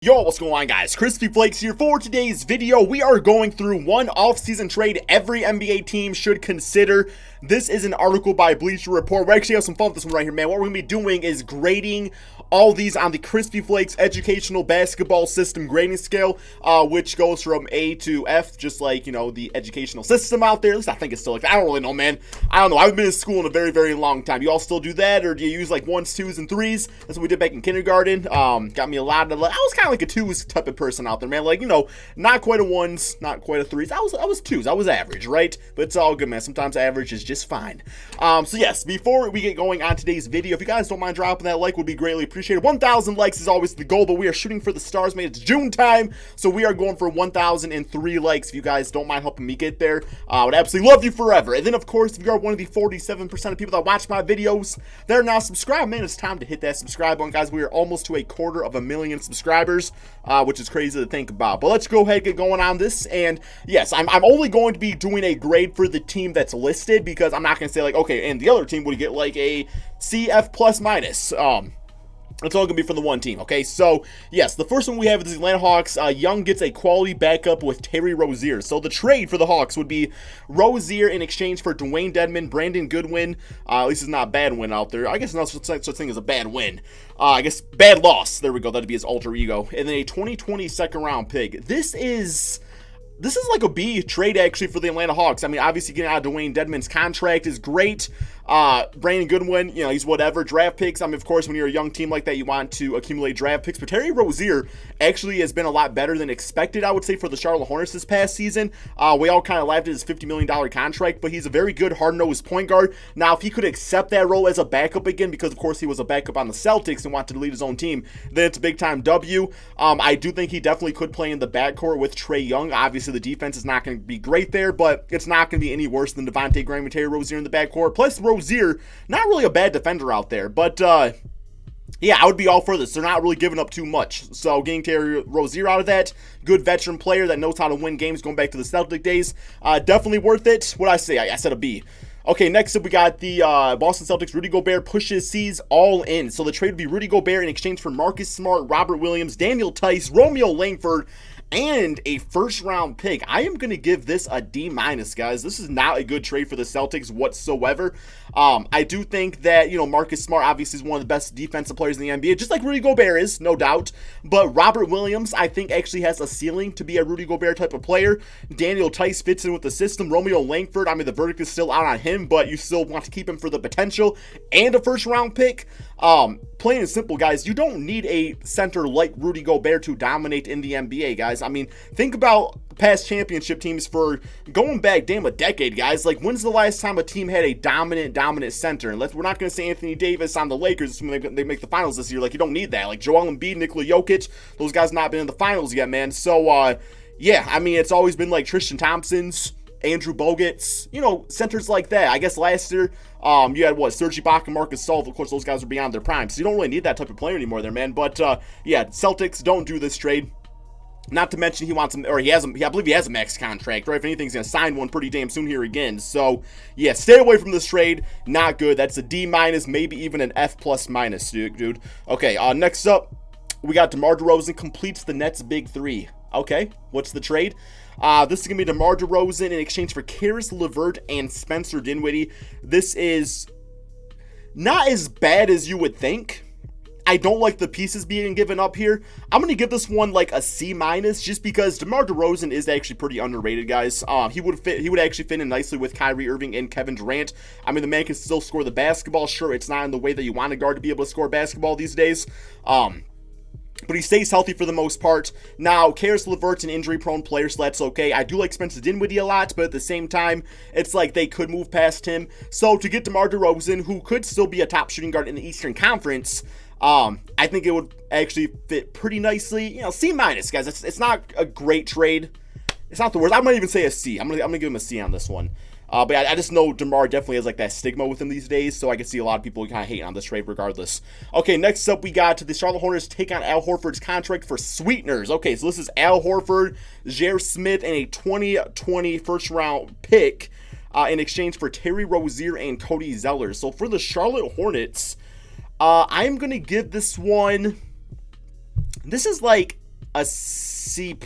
Yo, what's going on, guys? Crispy Flakes here. For today's video, we are going through one off-season trade every NBA team should consider. This is an article by Bleacher Report. We actually have some fun with this one right here, man. What we're going to be doing is grading all these on the Crispy Flakes educational basketball system grading scale, which goes from A to F, just like, you know, the educational system out there. At least I think it's still like that. I don't really know, man. I don't know. I haven't been in school in a very, very long time. You all still do that, or do you use like 1s, 2s, and 3s? That's what we did back in kindergarten. Got me a lot of, I was kind of like a 2s type of person out there, man. Like, you know, not quite a 1s, not quite a 3s. I was 2s. I was average, right? But it's all good, man. Sometimes average is just fine. So yes, before we get going on today's video, if you guys don't mind dropping that like, would be greatly appreciated. 1,000 likes is always the goal, but we are shooting for the stars, man. It's June time, so we are going for 1,003 likes. If you guys don't mind helping me get there, I would absolutely love you forever. And then, of course, if you are one of the 47% of people that watch my videos that are not subscribed, man, it's time to hit that subscribe button, guys. We are almost to 250,000 subscribers, which is crazy to think about. But let's go ahead and get going on this. And yes, I'm only going to be doing a grade for the team that's listed, because I'm not going to say like, okay, and the other team would get like a CF plus minus. It's all going to be for the one team, okay? So, yes, the first one we have is the Atlanta Hawks. Young gets a quality backup with Terry Rozier. So, the trade for the Hawks would be Rozier in exchange for Dwayne Dedmon, Brandon Goodwin. At least it's not a bad win out there. I guess not such a thing as a bad win. I guess bad loss. There we go. That'd be his alter ego. And then a 2020 second-round pick. This is like a B trade, actually, for the Atlanta Hawks. I mean, obviously, getting out of Dwayne Dedmon's contract is great. Brandon Goodwin, you know, he's whatever. Draft picks, I mean, of course, when you're a young team like that, you want to accumulate draft picks. But Terry Rozier actually has been a lot better than expected, I would say, for the Charlotte Hornets this past season. We all kind of laughed at his $50 million contract, but he's a very good, hard-nosed point guard. Now, if he could accept that role as a backup again, because, of course, he was a backup on the Celtics and wanted to lead his own team, then it's a big-time W. I do think he definitely could play in the backcourt with Trae Young. Obviously, the defense is not going to be great there, but it's not going to be any worse than Devontae Graham and Terry Rozier in the backcourt. Plus, Rozier, not really a bad defender out there, but yeah, I would be all for this. They're not really giving up too much. So getting Terry Rozier out of that, good veteran player that knows how to win games going back to the Celtic days, definitely worth it. What'd I say? I said a B. Okay, next up we got the Boston Celtics. Rudy Gobert pushes C's all in. So the trade would be Rudy Gobert in exchange for Marcus Smart, Robert Williams, Daniel Tice, Romeo Langford, and a first-round pick. I am going to give this a D-, guys. This is not a good trade for the Celtics whatsoever. I do think that, you know, Marcus Smart obviously is one of the best defensive players in the NBA, just like Rudy Gobert is, no doubt. But Robert Williams, I think, actually has a ceiling to be a Rudy Gobert type of player. Daniel Tice fits in with the system. Romeo Langford, I mean, the verdict is still out on him, but you still want to keep him for the potential and a first-round pick. Plain and simple, guys, you don't need a center like Rudy Gobert to dominate in the NBA, guys. I mean, think about past championship teams for going back, damn, a decade, guys. Like, when's the last time a team had a dominant center? And we're not going to say Anthony Davis on the Lakers when they make the finals this year. Like, you don't need that. Like, Joel Embiid, Nikola Jokic, those guys not been in the finals yet, man. So, yeah, I mean, it's always been like Tristan Thompson's, Andrew Bogut's, you know, centers like that. I guess last year, you had, Serge Ibaka, Marcus Gasol. Of course, those guys are beyond their prime, so you don't really need that type of player anymore there, man. But, yeah, Celtics don't do this trade. Not to mention he wants him, or I believe he has a max contract, right? If anything, he's going to sign one pretty damn soon here again. So, yeah, stay away from this trade. Not good. That's a D-, maybe even an F+-, dude. Okay, next up, we got DeMar DeRozan completes the Nets' big three. Okay, what's the trade? This is going to be DeMar DeRozan in exchange for Karis LeVert and Spencer Dinwiddie. This is not as bad as you would think. I don't like the pieces being given up here. I'm going to give this one like a C-, just because DeMar DeRozan is actually pretty underrated, guys. He would actually fit in nicely with Kyrie Irving and Kevin Durant. I mean, the man can still score the basketball. Sure, it's not in the way that you want a guard to be able to score basketball these days. But he stays healthy for the most part. Now, Karis LeVert's an injury-prone player, so that's okay. I do like Spencer Dinwiddie a lot, but at the same time, it's like they could move past him. So to get DeMar DeRozan, who could still be a top shooting guard in the Eastern Conference, I think it would actually fit pretty nicely. You know, C-, guys. It's not a great trade. It's not the worst. I might even say a C. I'm gonna give him a C on this one. But I just know DeMar definitely has like that stigma with him these days, so I can see a lot of people kind of hating on this trade regardless. Okay, next up we got the Charlotte Hornets take on Al Horford's contract for sweeteners. Okay, so this is Al Horford, J.R. Smith, and a 2020 first-round pick in exchange for Terry Rozier and Cody Zeller. So for the Charlotte Hornets, I'm going to give this one, this is like a C+.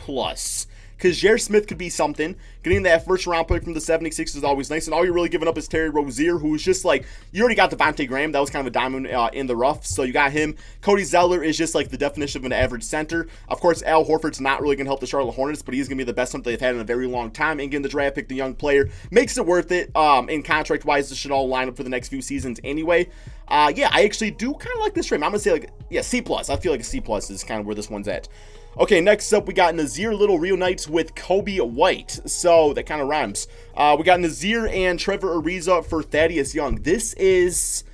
Because J.R. Smith could be something. Getting that first round pick from the 76ers is always nice. And all you're really giving up is Terry Rozier, who's just like, you already got Devontae Graham. That was kind of a diamond in the rough. So you got him. Cody Zeller is just like the definition of an average center. Of course, Al Horford's not really going to help the Charlotte Hornets, but he's going to be the best center they've had in a very long time. And getting the draft pick, the young player, makes it worth it. And contract-wise, this should all line up for the next few seasons anyway. Yeah, I actually do kind of like this trade. I'm going to say like, yeah, C+. I feel like a C+ is kind of where this one's at. Okay, next up, we got Nazir Little reunites with Kobe White. So, that kind of rhymes. We got Nazir and Trevor Ariza for Thaddeus Young. This is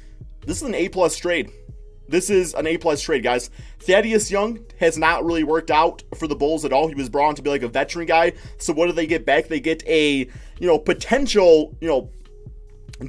an A+ trade. This is an A+ trade, guys. Thaddeus Young has not really worked out for the Bulls at all. He was brought on to be like a veteran guy. So, what do they get back? They get a, potential,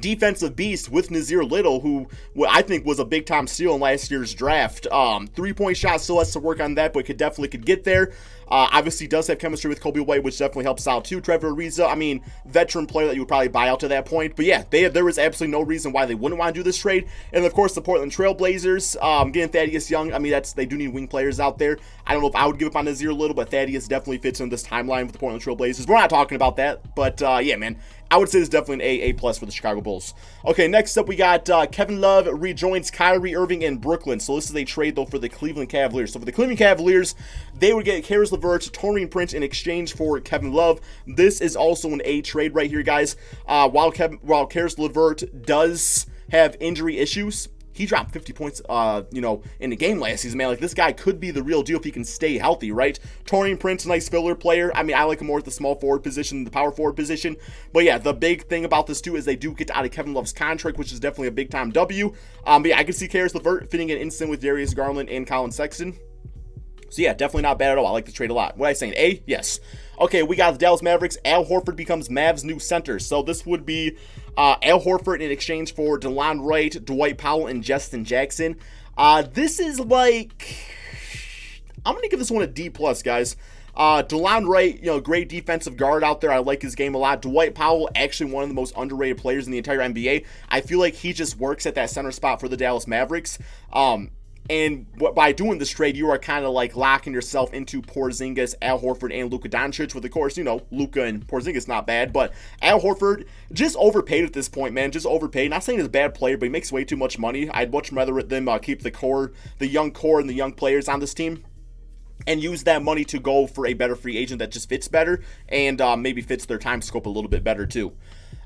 defensive beast with Nazir Little, who I think was a big-time steal in last year's draft. Three-point shot still has to work on that, but could get there. Obviously does have chemistry with Kobe White, which definitely helps out too. Trevor Ariza, veteran player that you would probably buy out to that point. But yeah, there was absolutely no reason why they wouldn't want to do this trade. And of course, the Portland Trail Blazers, getting Thaddeus Young. They do need wing players out there. I don't know if I would give up on Nazir Little, but Thaddeus definitely fits in this timeline with the Portland Trail Blazers. We're not talking about that, but yeah, man. I would say this is definitely an A+ for the Chicago Bulls. Okay, next up we got Kevin Love rejoins Kyrie Irving in Brooklyn. So this is a trade, though, for the Cleveland Cavaliers. So for the Cleveland Cavaliers, they would get Caris LeVert, Taurean Prince in exchange for Kevin Love. This is also an A trade right here, guys. While Caris LeVert does have injury issues, he dropped 50 points, in the game last season, man. Like, this guy could be the real deal if he can stay healthy, right? Taurean Prince, nice filler player. I like him more at the small forward position than the power forward position. But yeah, the big thing about this, too, is they do get out of Kevin Love's contract, which is definitely a big-time W. But yeah, I can see Caris LeVert fitting in instant with Darius Garland and Colin Sexton. So yeah, definitely not bad at all. I like the trade a lot. What am I saying? A? Yes. Okay, we got the Dallas Mavericks. Al Horford becomes Mavs' new center. So this would be Al Horford in exchange for DeLon Wright, Dwight Powell, and Justin Jackson. This is like, I'm going to give this one a D+, guys. DeLon Wright, great defensive guard out there. I like his game a lot. Dwight Powell, actually one of the most underrated players in the entire NBA. I feel like he just works at that center spot for the Dallas Mavericks. And by doing this trade, you are kind of like locking yourself into Porzingis, Al Horford, and Luka Doncic. With, of course, Luka and Porzingis not bad, but Al Horford just overpaid at this point, man. Just overpaid. Not saying he's a bad player, but he makes way too much money. I'd much rather them keep the young core, and the young players on this team, and use that money to go for a better free agent that just fits better and maybe fits their time scope a little bit better too.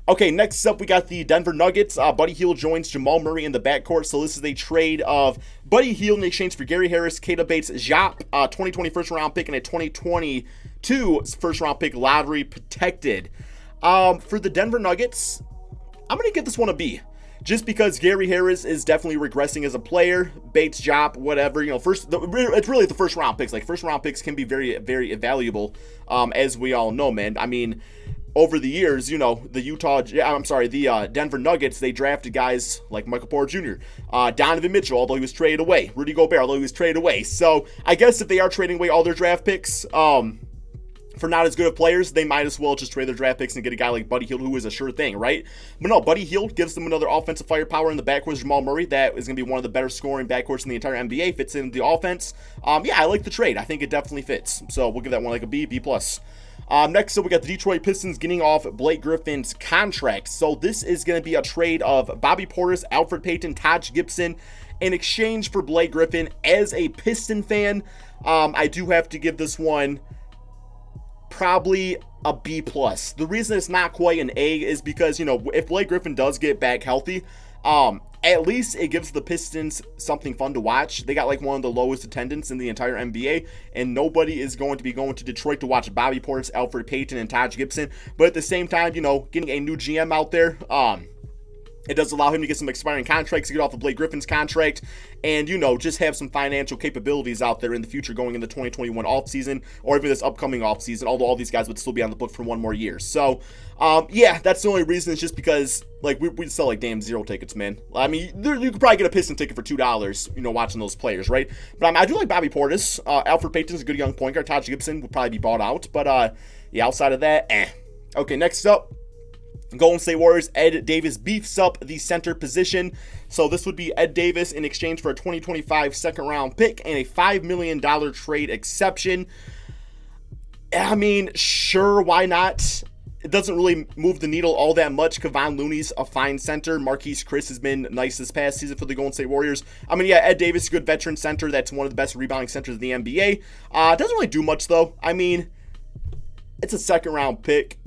Okay, next up, we got the Denver Nuggets. Buddy Hield joins Jamal Murray in the backcourt. So this is a trade of Buddy Hield in exchange for Gary Harris, Keita Bates-Diop, 2020 first-round pick, and a 2022 first-round pick lottery protected. For the Denver Nuggets, I'm going to give this one a B. Just because Gary Harris is definitely regressing as a player, Bates-Diop, whatever, it's really the first-round picks. Like, first-round picks can be very, very valuable, as we all know, man. Over the years, the Denver Nuggets, they drafted guys like Michael Porter Jr., Donovan Mitchell, although he was traded away, Rudy Gobert, although he was traded away. So I guess if they are trading away all their draft picks for not as good of players, they might as well just trade their draft picks and get a guy like Buddy Hield, who is a sure thing, right? But no, Buddy Hield gives them another offensive firepower in the backcourt with Jamal Murray. That is going to be one of the better scoring backcourts in the entire NBA. Fits in the offense. Yeah, I like the trade. I think it definitely fits. So we'll give that one like a B+. Next up, we got the Detroit Pistons getting off Blake Griffin's contract. So this is going to be a trade of Bobby Portis, Alfred Payton, Taj Gibson in exchange for Blake Griffin. As a Piston fan, I do have to give this one probably a B+. The reason it's not quite an A is because, if Blake Griffin does get back healthy, at least it gives the Pistons something fun to watch. They got like one of the lowest attendance in the entire NBA, and nobody is going to be going to Detroit to watch Bobby Portis, Alfred Payton, and Taj Gibson. But at the same time, getting a new GM out there, it does allow him to get some expiring contracts to get off of Blake Griffin's contract and, just have some financial capabilities out there in the future going into the 2021 offseason or even this upcoming offseason, although all these guys would still be on the book for one more year. So, yeah, that's the only reason. It's just because, we sell, damn zero tickets, man. You could probably get a Piston ticket for $2, watching those players, right? But I do like Bobby Portis. Alfred Payton's a good young point guard. Taj Gibson would probably be bought out. But, yeah, outside of that, eh. Okay, next up. Golden State Warriors, Ed Davis beefs up the center position. So this would be Ed Davis in exchange for a 2025 second-round pick and a $5 million trade exception. I mean, sure, why not? It doesn't really move the needle all that much. Kevon Looney's a fine center. Marquise Chris has been nice this past season for the Golden State Warriors. I mean, yeah, Ed Davis is a good veteran center. That's one of the best rebounding centers in the NBA. Doesn't really do much, though. I mean, it's a second-round pick.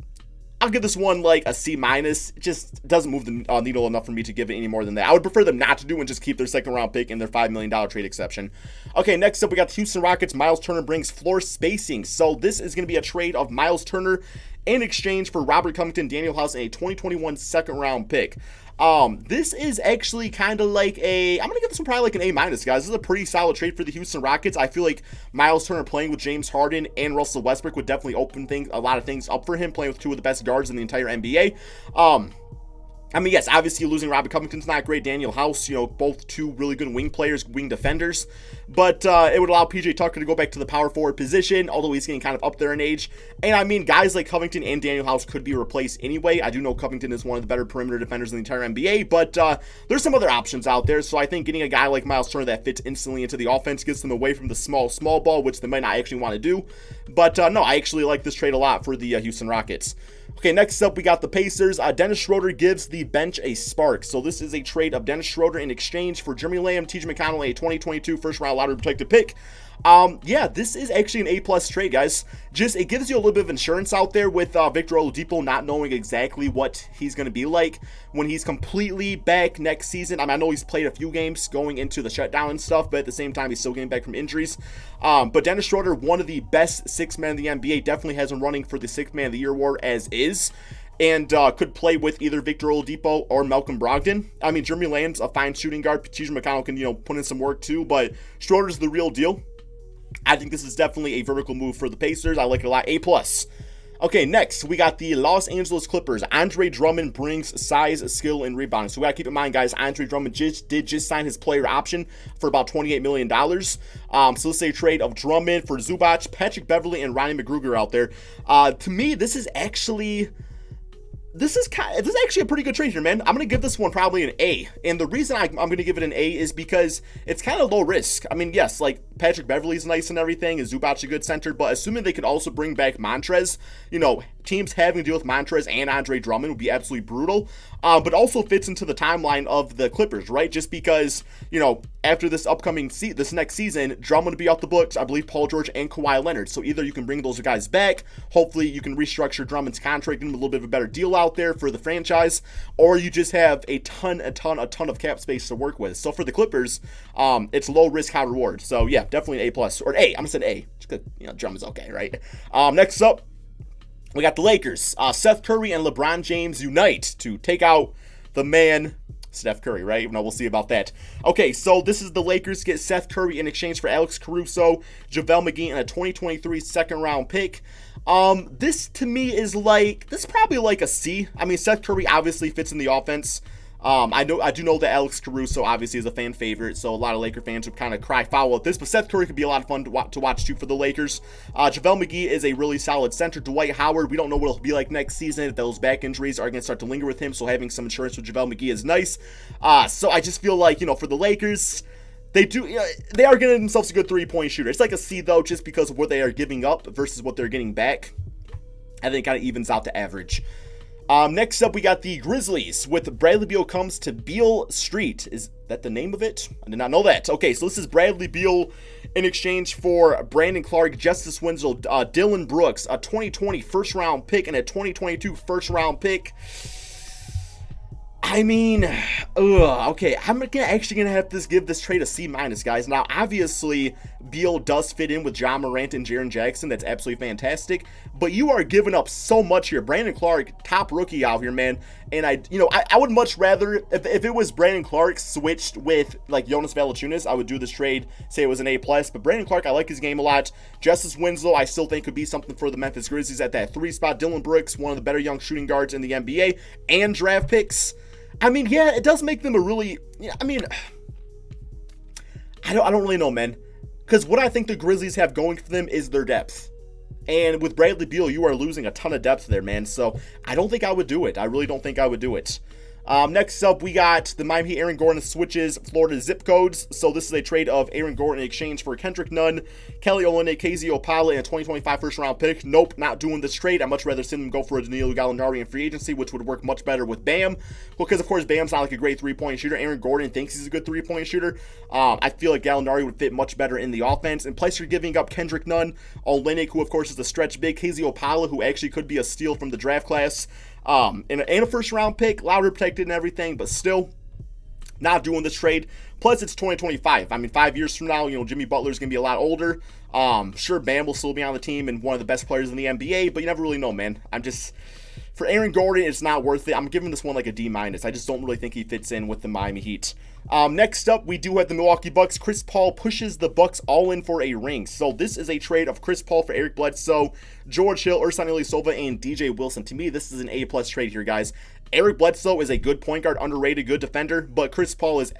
I'll give this one like a C-. It just doesn't move the needle enough for me to give it any more than that. I would prefer them not to do and just keep their second-round pick and their $5 million trade exception. Okay, next up, we got the Houston Rockets. Miles Turner brings floor spacing. So this is going to be a trade of Miles Turner in exchange for Robert Covington, Daniel House, and a 2021 second-round pick. This is actually kind of like I'm going to give this one probably like an A-, guys. This is a pretty solid trade for the Houston Rockets. I feel like Miles Turner playing with James Harden and Russell Westbrook would definitely open a lot of things up for him, playing with two of the best guards in the entire NBA. I mean, yes, obviously losing Robert Covington's not great. Daniel House, both two really good wing players, wing defenders. But it would allow PJ Tucker to go back to the power forward position, although he's getting kind of up there in age. And I mean, guys like Covington and Daniel House could be replaced anyway. I do know Covington is one of the better perimeter defenders in the entire NBA, but there's some other options out there. So I think getting a guy like Miles Turner that fits instantly into the offense gets them away from the small ball, which they might not actually want to do. But no, I actually like this trade a lot for the Houston Rockets. Okay, next up, we got the Pacers. Dennis Schroeder gives the bench a spark. So this is a trade of Dennis Schroeder in exchange for Jeremy Lamb, TJ McConnell, a 2022 first-round lottery protected pick. Yeah, this is actually an A+ trade, guys. It gives you a little bit of insurance out there with Victor Oladipo not knowing exactly what he's going to be like when he's completely back next season. I mean, I know he's played a few games going into the shutdown and stuff, but at the same time, he's still getting back from injuries. But Dennis Schroeder, one of the best sixth men in the NBA, definitely has him running for the sixth man of the year award as is. And could play with either Victor Oladipo or Malcolm Brogdon. I mean, Jeremy Lamb's a fine shooting guard. TJ McConnell can, put in some work too, but Schroeder's the real deal. I think this is definitely a vertical move for the Pacers. I like it a lot. A+. Okay, next, we got the Los Angeles Clippers. Andre Drummond brings size, skill, and rebounding. So we got to keep in mind, guys, Andre Drummond did just sign his player option for about $28 million. So let's say a trade of Drummond for Zubac, Patrick Beverley, and Ronnie McGruger out there. To me, this is actually a pretty good trade here, man. I'm going to give this one probably an A. And the reason I'm going to give it an A is because it's kind of low risk. I mean, yes, like Patrick Beverley's nice and everything, and Zubac a good center, but assuming they could also bring back Montrez, teams having to deal with Montrez and Andre Drummond would be absolutely brutal. But also fits into the timeline of the Clippers, right? Just because, after this this next season, Drummond will be off the books, I believe Paul George and Kawhi Leonard. So either you can bring those guys back, hopefully you can restructure Drummond's contract, give him a little bit of a better deal out there for the franchise, or you just have a ton of cap space to work with. So for the Clippers, it's low risk, high reward. So yeah, definitely an A+, or A. I'm gonna say A, just because, Drummond's okay, right? Next up, we got the Lakers. Seth Curry and LeBron James unite to take out the man, Steph Curry, right? We'll see about that. Okay, so this is the Lakers get Seth Curry in exchange for Alex Caruso, JaVale McGee, and a 2023 second-round pick. This to me is probably like a C. I mean, Seth Curry obviously fits in the offense. I do know that Alex Caruso obviously is a fan favorite, so a lot of Laker fans would kind of cry foul at this, but Seth Curry could be a lot of fun to watch too for the Lakers. JaVale McGee is a really solid center. Dwight Howard, we don't know what it'll be like next season if those back injuries are going to start to linger with him, so having some insurance with JaVale McGee is nice. So I just feel like, for the Lakers, they are getting themselves a good three-point shooter. It's like a C, though, just because of what they are giving up versus what they're getting back. I think it kind of evens out to average. Next up, we got the Grizzlies with Bradley Beal comes to Beal Street. Is that the name of it? I did not know that. Okay, so this is Bradley Beal in exchange for Brandon Clark, Justice Winslow, Dylan Brooks, a 2020 first-round pick, and a 2022 first-round pick. I mean, okay, I'm actually going to have to give this trade a C-, guys. Now, obviously, Beal does fit in with John Morant and Jaren Jackson. That's absolutely fantastic. But you are giving up so much here. Brandon Clark, top rookie out here, man. And I would much rather, if it was Brandon Clark switched with, like, Jonas Valanciunas, I would do this trade, say it was an A+. But Brandon Clark, I like his game a lot. Justice Winslow, I still think could be something for the Memphis Grizzlies at that 3 spot. Dylan Brooks, one of the better young shooting guards in the NBA. And draft picks. I mean, yeah, it does make them a really, I don't really know, man. Because what I think the Grizzlies have going for them is their depth. And with Bradley Beal, you are losing a ton of depth there, man. So I don't think I would do it. I really don't think I would do it. Next up, we got the Miami Heat. Aaron Gordon switches Florida zip codes. So this is a trade of Aaron Gordon in exchange for Kendrick Nunn, Kelly Olynyk, KZ Opala, and a 2025 first-round pick. Nope, not doing this trade. I'd much rather send them go for a Danilo Gallinari in free agency, which would work much better with Bam. Well, because, of course, Bam's not like a great three-point shooter. Aaron Gordon thinks he's a good three-point shooter. I feel like Gallinari would fit much better in the offense. And plus, you're giving up Kendrick Nunn, Olynyk, who, of course, is a stretch big, KZ Opala, who actually could be a steal from the draft class. And a first round pick, louder protected and everything, but still not doing this trade. Plus, it's 2025. I mean, 5 years from now, Jimmy Butler's going to be a lot older. Sure, Bam will still be on the team and one of the best players in the NBA, but you never really know, man. For Aaron Gordon, it's not worth it. I'm giving this one like a D-. I just don't really think he fits in with the Miami Heat. Next up, we do have the Milwaukee Bucks. Chris Paul pushes the Bucks all in for a ring. So this is a trade of Chris Paul for Eric Bledsoe, George Hill, Ersan Ilyasova, and DJ Wilson. To me, this is an A-plus trade here, guys. Eric Bledsoe is a good point guard, underrated, good defender, but Chris Paul is,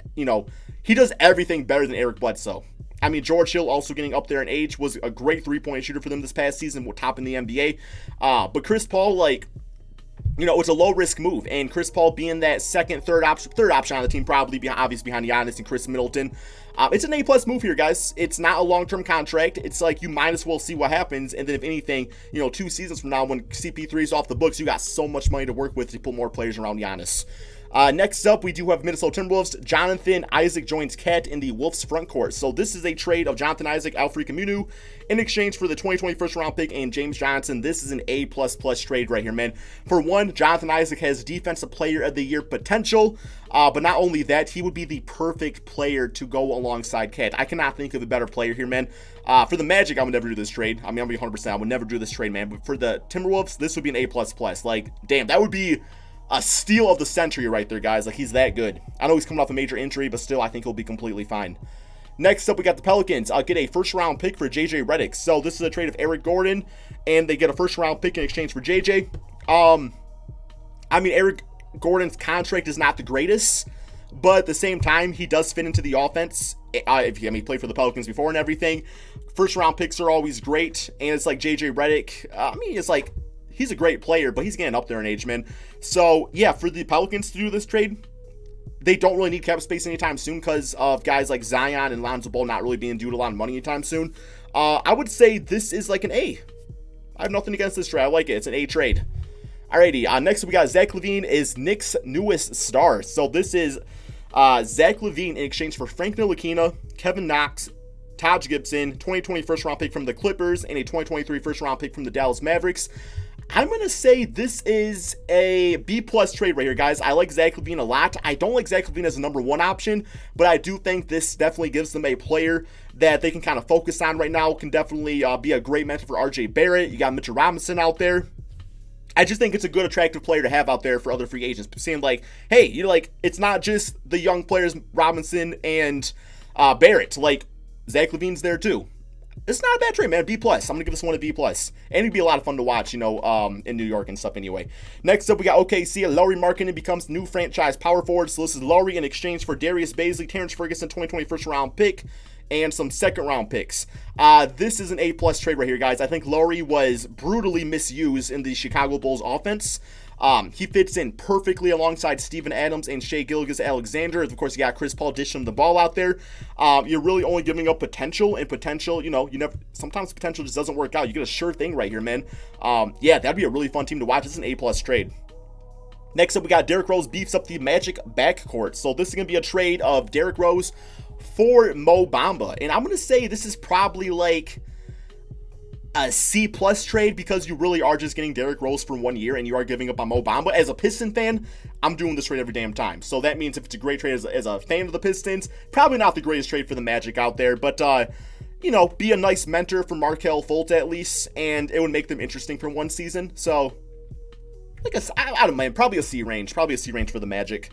he does everything better than Eric Bledsoe. I mean, George Hill, also getting up there in age, was a great three-point shooter for them this past season, top in the NBA. But Chris Paul, it's a low-risk move, and Chris Paul being that third option on the team, probably obviously behind Giannis and Chris Middleton. It's an A-plus move here, guys. It's not a long-term contract. It's like you might as well see what happens, and then if anything, 2 seasons from now, when CP3 is off the books, you got so much money to work with to put more players around Giannis. Next up, we do have Minnesota Timberwolves. Jonathan Isaac joins Cat in the Wolves front court. So this is a trade of Jonathan Isaac, Alfred Camino, in exchange for the 2020 first-round pick and James Johnson. This is an A++ trade right here, man. For one, Jonathan Isaac has Defensive Player of the Year potential, but not only that, he would be the perfect player to go alongside Cat. I cannot think of a better player here, man. For the Magic, I would never do this trade. I mean, I'm going to be 100%. I would never do this trade, man. But for the Timberwolves, this would be an A++. Damn, that would be a steal of the century right there, guys. He's that good. I know he's coming off a major injury, but still, I think he'll be completely fine. Next up, we got the Pelicans. Get a first-round pick for JJ Redick. So this is a trade of Eric Gordon, and they get a first-round pick in exchange for JJ. Eric Gordon's contract is not the greatest, but at the same time, he does fit into the offense. He played for the Pelicans before and everything. First-round picks are always great, and it's like JJ Redick. He's a great player, but he's getting up there in age, man. So, yeah, for the Pelicans to do this trade, they don't really need cap space anytime soon because of guys like Zion and Lonzo Ball not really being due a lot of money anytime soon. I would say this is like an A. I have nothing against this trade. I like it. It's an A trade. Alrighty, next we got Zach LaVine is Knicks' newest star. So this is Zach LaVine in exchange for Frank Ntilikina, Kevin Knox, Taj Gibson, 2020 first-round pick from the Clippers, and a 2023 first-round pick from the Dallas Mavericks. I'm going to say this is a B+ trade right here, guys. I like Zach LaVine a lot. I don't like Zach LaVine as a number 1 option, but I do think this definitely gives them a player that they can kind of focus on right now. Can definitely be a great mentor for RJ Barrett. You got Mitchell Robinson out there. I just think it's a good, attractive player to have out there for other free agents. Saying hey, it's not just the young players, Robinson and Barrett. Zach LaVine's there too. It's not a bad trade, man. B+. I'm going to give this one a B+. And it'd be a lot of fun to watch, in New York and stuff anyway. Next up, we got OKC. Lauri Markkanen becomes new franchise power forward. So this is Lauri in exchange for Darius Bazley, Terrence Ferguson, 2020 first-round pick, and some second-round picks. This is an A+ trade right here, guys. I think Lauri was brutally misused in the Chicago Bulls offense. He fits in perfectly alongside Steven Adams and Shai Gilgeous-Alexander. Of course, you got Chris Paul dishing the ball out there. You're really only giving up potential, and potential, sometimes potential just doesn't work out. You get a sure thing right here, man. That'd be a really fun team to watch. It's an A+ trade. Next up, we got Derrick Rose beefs up the Magic backcourt. So this is going to be a trade of Derrick Rose for Mo Bamba. And I'm going to say this is probably a C+ trade because you really are just getting Derrick Rose for 1 year and you are giving up on Mo Bamba. As a Piston fan, I'm doing this trade every damn time. So that means if it's a great trade as a fan of the Pistons, probably not the greatest trade for the Magic out there, but be a nice mentor for Markelle Fultz at least, and it would make them interesting for 1 season. So I don't mind, probably a C range for the Magic.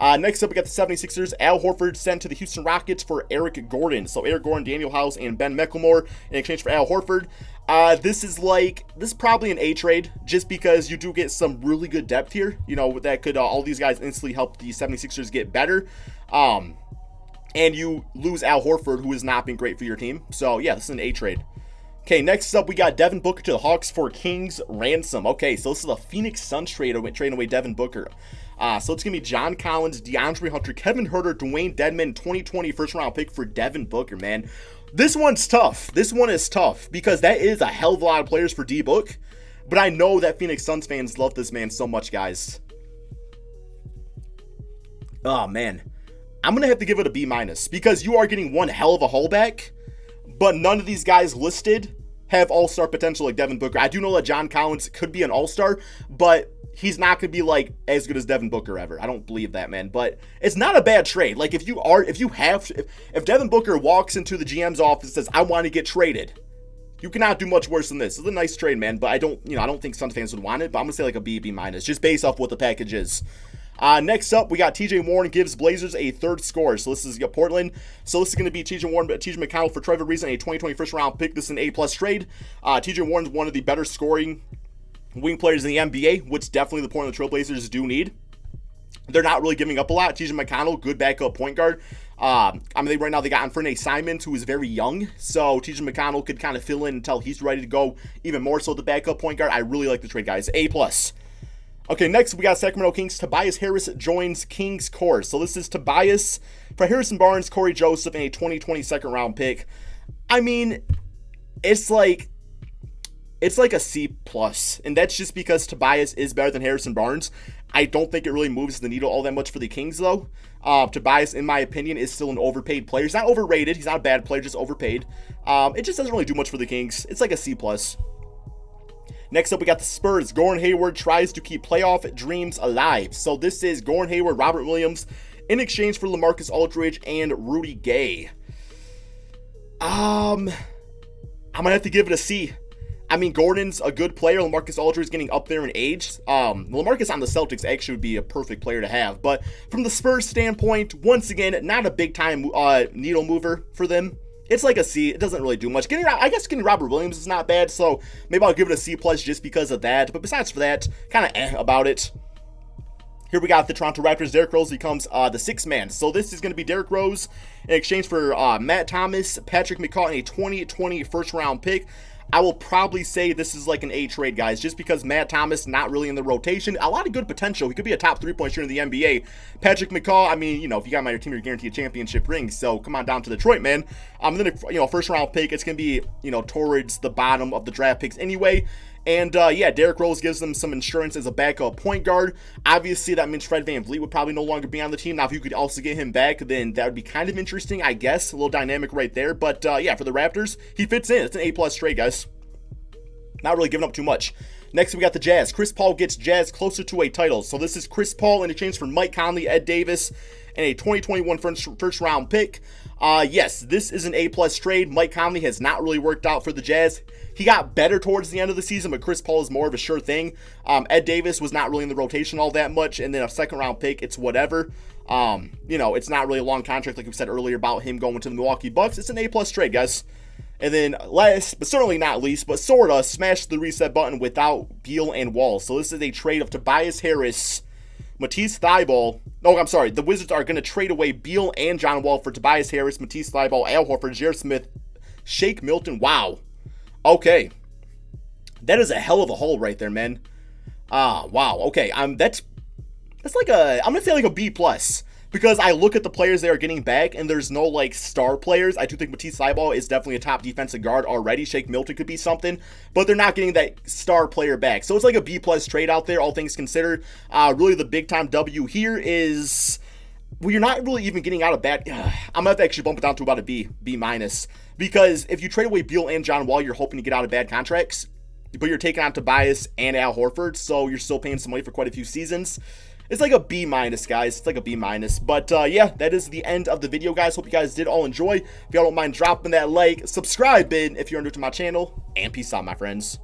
Next up, we got the 76ers. Al Horford sent to the Houston Rockets for Eric Gordon. So Eric Gordon, Daniel House, and Ben McLemore in exchange for Al Horford. This is probably an A trade just because you do get some really good depth here. That could all these guys instantly help the 76ers get better. And you lose Al Horford, who has not been great for your team. So yeah, this is an A trade. Okay, next up, we got Devin Booker to the Hawks for Kings ransom. Okay, so this is a Phoenix Suns trading away Devin Booker. So it's going to be John Collins, DeAndre Hunter, Kevin Huerter, Dwayne Dedmon, 2020 first-round pick for Devin Booker, man. This one's tough. This one is tough because that is a hell of a lot of players for D-Book. But I know that Phoenix Suns fans love this man so much, guys. Oh, man. I'm going to have to give it a B- because you are getting one hell of a haul back, but none of these guys listed have all-star potential like Devin Booker. I do know that John Collins could be an all-star, but he's not going to be like as good as Devin Booker ever. I don't believe that, man. But it's not a bad trade. Like if Devin Booker walks into the GM's office and says, I want to get traded, you cannot do much worse than this. It's a nice trade, man. But I don't think Suns fans would want it. But I'm going to say like a B, B-, just based off what the package is. Next up, we got TJ Warren gives Blazers a third score. So this is Portland. So this is going to be TJ Warren, TJ McConnell for Trevor Reason, a 2020 first round pick. This is an A+ trade. TJ Warren's one of the better scoring wing players in the NBA, which definitely the Portland Trail Blazers do need. They're not really giving up a lot. TJ McConnell, good backup point guard. Right now they got Anfernee Simons, who is very young. So TJ McConnell could kind of fill in until he's ready to go, even more so the backup point guard. I really like the trade, guys. A+. Okay, next we got Sacramento Kings. Tobias Harris joins Kings core. So this is Tobias for Harrison Barnes, Corey Joseph, and a 2020 second round pick. I mean, it's like a C+, and that's just because Tobias is better than Harrison Barnes. I don't think it really moves the needle all that much for the Kings, though. Tobias, in my opinion, is still an overpaid player. He's not overrated. He's not a bad player, just overpaid. It just doesn't really do much for the Kings. It's like a C+. Next up, we got the Spurs. Gordon Hayward tries to keep playoff dreams alive. So this is Gordon Hayward, Robert Williams, in exchange for LaMarcus Aldridge and Rudy Gay. I'm going to have to give it a C. I mean, Gordon's a good player. LaMarcus Aldridge is getting up there in age. LaMarcus on the Celtics actually would be a perfect player to have. But from the Spurs standpoint, once again, not a big-time needle mover for them. It's like a C. It doesn't really do much. I guess getting Robert Williams is not bad, so maybe I'll give it a C+ just because of that. But besides for that, kind of about it. Here we got the Toronto Raptors. Derrick Rose becomes the sixth man. So this is going to be Derrick Rose in exchange for Matt Thomas, Patrick McCaw, and a 2020 first-round pick. I will probably say this is like an A trade, guys, just because Matt Thomas not really in the rotation. A lot of good potential. He could be a top three-point shooter in the NBA. Patrick McCaw, I mean, if you got my team, you're guaranteed a championship ring. So come on down to Detroit, man. And then first-round pick, it's going to be, towards the bottom of the draft picks anyway. And, Derrick Rose gives them some insurance as a backup point guard. Obviously, that means Fred VanVleet would probably no longer be on the team. Now, if you could also get him back, then that would be kind of interesting, I guess. A little dynamic right there. But, for the Raptors, he fits in. It's an A+ trade, guys. Not really giving up too much. Next, we got the Jazz. Chris Paul gets Jazz closer to a title. So this is Chris Paul in exchange for Mike Conley, Ed Davis, and a 2021 first-round pick. Yes, this is an A+ trade. Mike Conley has not really worked out for the Jazz. He got better towards the end of the season, but Chris Paul is more of a sure thing. Ed Davis was not really in the rotation all that much, and then a second-round pick, it's whatever. It's not really a long contract like we said earlier about him going to the Milwaukee Bucks. It's an A+ trade, guys. And then last, but certainly not least, but sorta, smash the reset button without Beal and Wall. So this is a trade of Tobias Harris, Matisse Thybulle. No, I'm sorry. The Wizards are going to trade away Beal and John Wall for Tobias Harris, Matisse Thybulle, Al Horford, J.R. Smith, Shake Milton. Wow. Okay. That is a hell of a haul right there, man. Wow. Okay. That's like I'm going to say like a B+. Because I look at the players they are getting back, and there's no, star players. I do think Matisse Thybulle is definitely a top defensive guard already. Shake Milton could be something, but they're not getting that star player back. So it's like a B+ trade out there, all things considered. Really, the big-time W here is you're not really even getting out of bad. I'm going to have to actually bump it down to about a B-, because if you trade away Beal and John Wall, you're hoping to get out of bad contracts, but you're taking on Tobias and Al Horford, so you're still paying some money for quite a few seasons. It's like a B-, guys. It's like a B-. But, that is the end of the video, guys. Hope you guys did all enjoy. If y'all don't mind dropping that like, subscribe if you're new to my channel, and peace out, my friends.